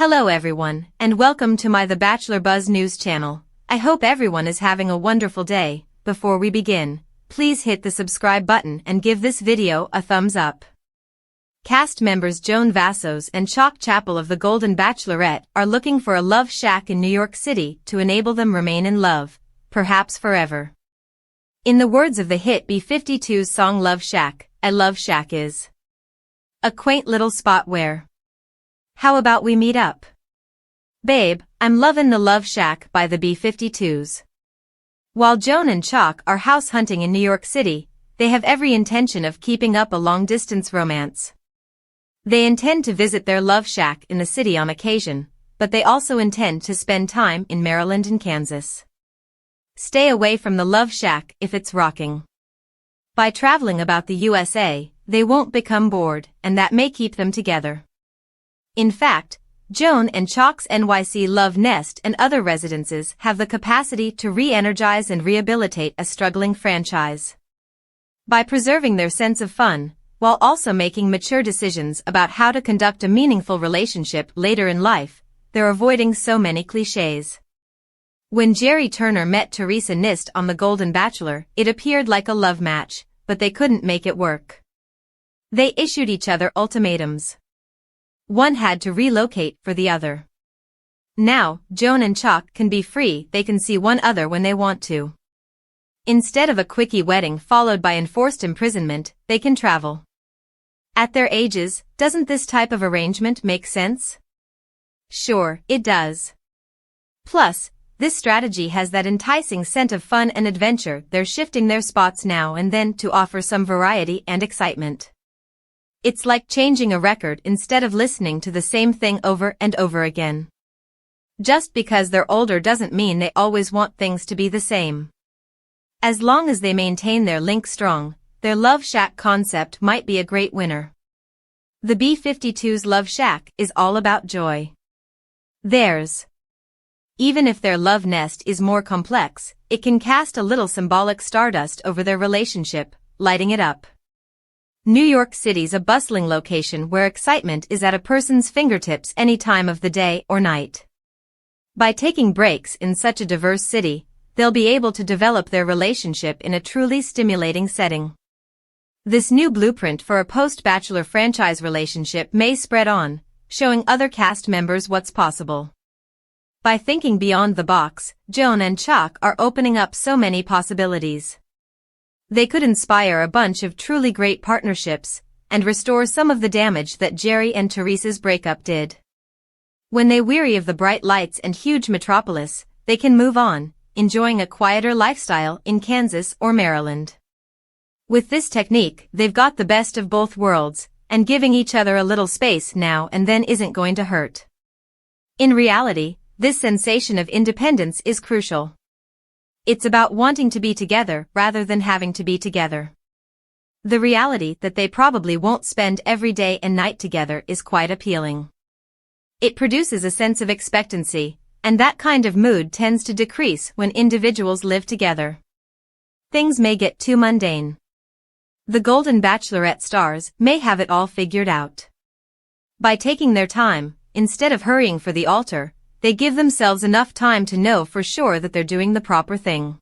Hello everyone, and welcome to my The Bachelor Buzz News channel. I hope everyone is having a wonderful day. Before we begin, please hit the subscribe button and give this video a thumbs up. Cast members Joan and Chock of The Golden Bachelorette are looking for a love shack in New York City to enable them remain in love, perhaps forever. In the words of the hit B-52's song Love Shack, a love shack is a quaint little spot where how about we meet up? Babe, I'm lovin' the Love Shack by the B-52s. While Joan and Chock are house hunting in New York City, they have every intention of keeping up a long-distance romance. They intend to visit their love shack in the city on occasion, but they also intend to spend time in Maryland and Kansas. Stay away from the love shack if it's rocking. By traveling about the USA, they won't become bored, and that may keep them together. In fact, Joan and Chock's NYC Love Nest and other residences have the capacity to re-energize and rehabilitate a struggling franchise. By preserving their sense of fun, while also making mature decisions about how to conduct a meaningful relationship later in life, they're avoiding so many cliches. When Jerry Turner met Teresa Nist on The Golden Bachelor, it appeared like a love match, but they couldn't make it work. They issued each other ultimatums. One had to relocate for the other. Now, Joan and Chock can be free, they can see one other when they want to. Instead of a quickie wedding followed by enforced imprisonment, they can travel. At their ages, doesn't this type of arrangement make sense? Sure, it does. Plus, this strategy has that enticing scent of fun and adventure. They're shifting their spots now and then to offer some variety and excitement. It's like changing a record instead of listening to the same thing over and over again. Just because they're older doesn't mean they always want things to be the same. As long as they maintain their link strong, their Love Shack concept might be a great winner. The B-52's Love Shack is all about joy. Theirs. Even if their love nest is more complex, it can cast a little symbolic stardust over their relationship, lighting it up. New York City's a bustling location where excitement is at a person's fingertips any time of the day or night. By taking breaks in such a diverse city, they'll be able to develop their relationship in a truly stimulating setting. This new blueprint for a post-Bachelor franchise relationship may spread on, showing other cast members what's possible. By thinking beyond the box, Joan and Chock are opening up so many possibilities. They could inspire a bunch of truly great partnerships and restore some of the damage that Jerry and Teresa's breakup did. When they weary of the bright lights and huge metropolis, they can move on, enjoying a quieter lifestyle in Kansas or Maryland. With this technique, they've got the best of both worlds, and giving each other a little space now and then isn't going to hurt. In reality, this sensation of independence is crucial. It's about wanting to be together rather than having to be together. The reality that they probably won't spend every day and night together is quite appealing. It produces a sense of expectancy, and that kind of mood tends to decrease when individuals live together. Things may get too mundane. The Golden Bachelorette stars may have it all figured out. By taking their time, instead of hurrying for the altar, they give themselves enough time to know for sure that they're doing the proper thing.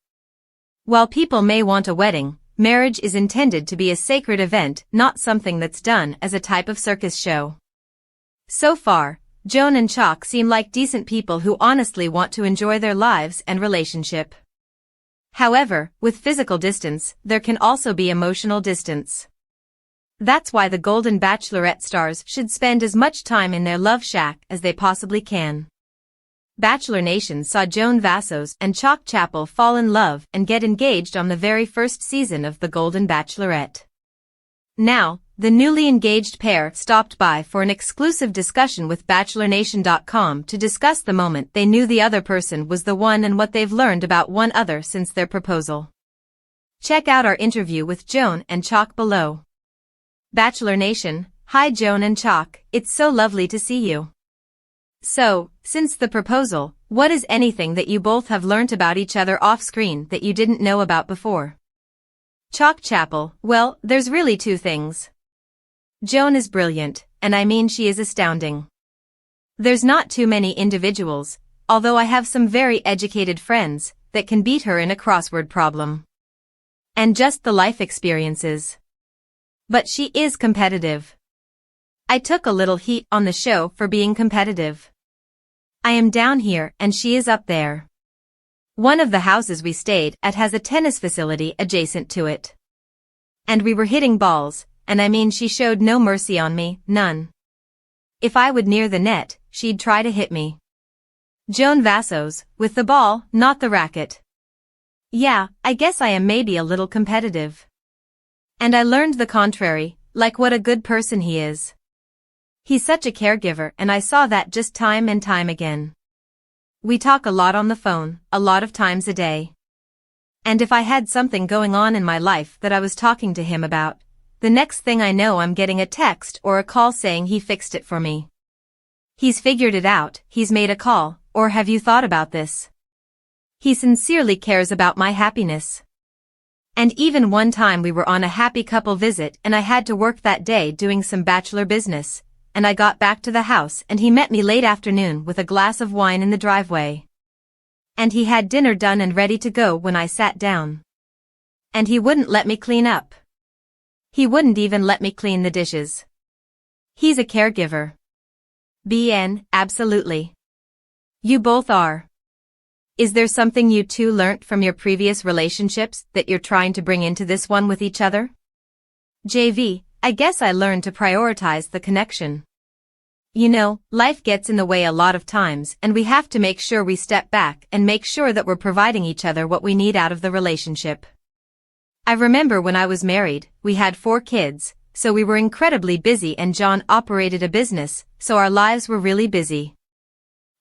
While people may want a wedding, marriage is intended to be a sacred event, not something that's done as a type of circus show. So far, Joan and Chock seem like decent people who honestly want to enjoy their lives and relationship. However, with physical distance, there can also be emotional distance. That's why the Golden Bachelorette stars should spend as much time in their love shack as they possibly can. Bachelor Nation saw Joan and Chock fall in love and get engaged on the very first season of The Golden Bachelorette. Now, the newly engaged pair stopped by for an exclusive discussion with BachelorNation.com to discuss the moment they knew the other person was the one and what they've learned about one another since their proposal. Check out our interview with Joan and Chock below. Bachelor Nation, hi Joan and Chock, it's so lovely to see you. So, since the proposal, what is anything that you both have learnt about each other off-screen that you didn't know about before? Chock, well, there's really two things. Joan is brilliant, and I mean she is astounding. There's not too many individuals, although I have some very educated friends, that can beat her in a crossword problem. And just the life experiences. But she is competitive. I took a little heat on the show for being competitive. I am down here and she is up there. One of the houses we stayed at has a tennis facility adjacent to it. And we were hitting balls, and I mean she showed no mercy on me, none. If I would near the net, she'd try to hit me. Joan Vassos, with the ball, not the racket. Yeah, I guess I am maybe a little competitive. And I learned the contrary, like what a good person he is. He's such a caregiver and I saw that just time and time again. We talk a lot on the phone, a lot of times a day. And if I had something going on in my life that I was talking to him about, the next thing I know I'm getting a text or a call saying he fixed it for me. He's figured it out, he's made a call, or have you thought about this? He sincerely cares about my happiness. And even one time we were on a happy couple visit and I had to work that day doing some bachelor business, and I got back to the house and he met me late afternoon with a glass of wine in the driveway. And he had dinner done and ready to go when I sat down. And he wouldn't let me clean up. He wouldn't even let me clean the dishes. He's a caregiver. BN, absolutely. You both are. Is there something you two learnt from your previous relationships that you're trying to bring into this one with each other? JV, I guess I learned to prioritize the connection. You know, life gets in the way a lot of times and we have to make sure we step back and make sure that we're providing each other what we need out of the relationship. I remember when I was married, we had 4 kids, so we were incredibly busy and John operated a business, so our lives were really busy.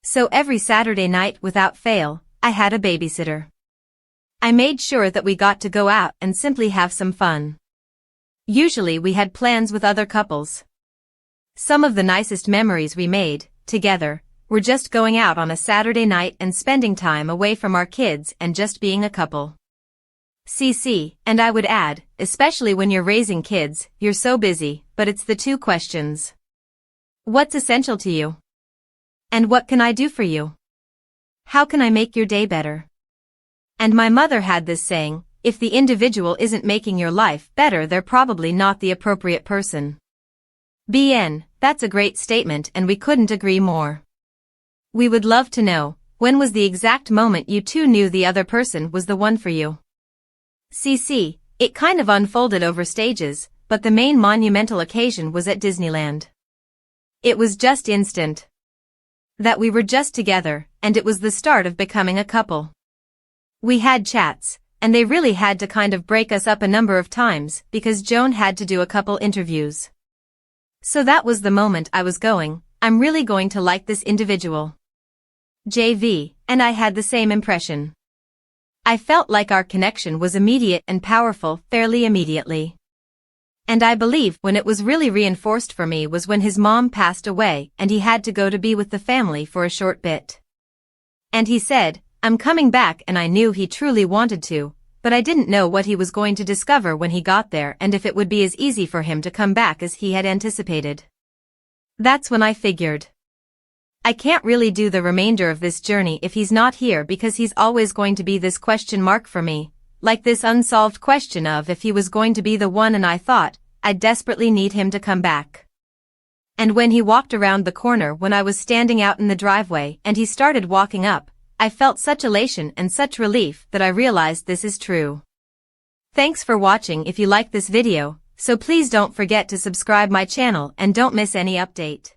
So every Saturday night without fail, I had a babysitter. I made sure that we got to go out and simply have some fun. Usually we had plans with other couples. Some of the nicest memories we made, together, were just going out on a Saturday night and spending time away from our kids and just being a couple. CC, and I would add, especially when you're raising kids, you're so busy, but it's the 2 questions. What's essential to you? And what can I do for you? How can I make your day better? And my mother had this saying, if the individual isn't making your life better, they're probably not the appropriate person. BN, that's a great statement and we couldn't agree more. We would love to know, when was the exact moment you two knew the other person was the one for you? CC, it kind of unfolded over stages, but the main monumental occasion was at Disneyland. It was just instant. That we were just together, and it was the start of becoming a couple. We had chats, and they really had to kind of break us up a number of times because Joan had to do a couple interviews. So that was the moment I was going, I'm really going to like this individual. JV, and I had the same impression. I felt like our connection was immediate and powerful fairly immediately. And I believe when it was really reinforced for me was when his mom passed away and he had to go to be with the family for a short bit. And he said, I'm coming back, and I knew he truly wanted to, but I didn't know what he was going to discover when he got there and if it would be as easy for him to come back as he had anticipated. That's when I figured. I can't really do the remainder of this journey if he's not here because he's always going to be this question mark for me. Like this unsolved question of if he was going to be the one, and I thought, I desperately need him to come back. And when he walked around the corner when I was standing out in the driveway and he started walking up, I felt such elation and such relief that I realized this is true. Thanks for watching. If you like this video, so please don't forget to subscribe my channel and don't miss any update.